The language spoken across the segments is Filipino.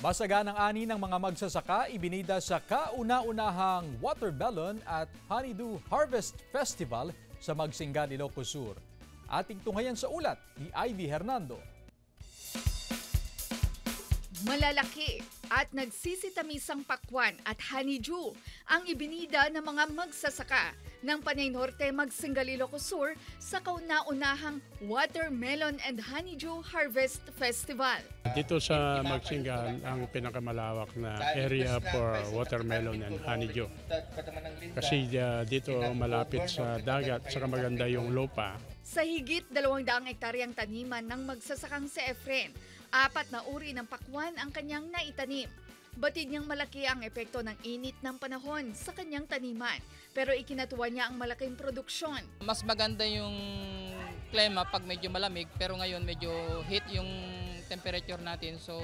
Masaganang ani ng mga magsasaka ibinida sa kauna-unahang watermelon at honeydew harvest festival sa Magsingan, Ilocos Sur. Ating tunghayan sa ulat ni Ivy Hernando. Malalaki at nagsisitamisang pakwan at honeydew ang ibinida ng mga magsasaka ng Panay Norte, Magsingan, Ilocos Sur sa kauna-unahang Watermelon and Honeydew Harvest Festival. Dito sa Magsingan ang pinakamalawak na area for watermelon and honeydew. Kasi dito malapit sa dagat, saka maganda yung lupa. Sa higit 200 hektaryang taniman ng magsasakang si Efren, 4 na uri ng pakwan ang kanyang naitanim. Batid niyang malaki ang epekto ng init ng panahon sa kanyang taniman, pero ikinatuwa niya ang malaking produksyon. Mas maganda yung klima pag medyo malamig, pero ngayon medyo heat yung temperature natin, so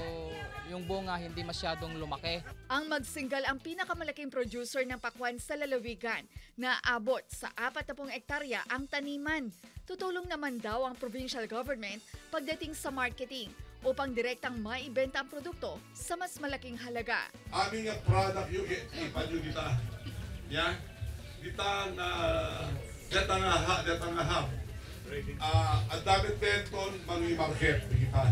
yung bunga hindi masyadong lumaki. Ang Magsingal ang pinakamalaking producer ng pakwan sa lalawigan, na abot sa 40 hektarya ang taniman. Tutulong naman daw ang provincial government pagdating sa marketing upang direktang maibenta ang produkto sa mas malaking halaga. Aming product yung ipanyo kita. Yan. Kita na datang ahap. Ang dami 10 ton mangi market kita.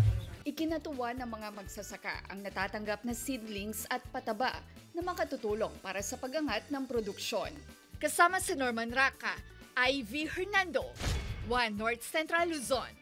Ikinatuwa ng mga magsasaka ang natatanggap na seedlings at pataba na makatutulong para sa pag-angat ng produksyon. Kasama si Norman Raca, Ivy Hernando, One North Central Luzon.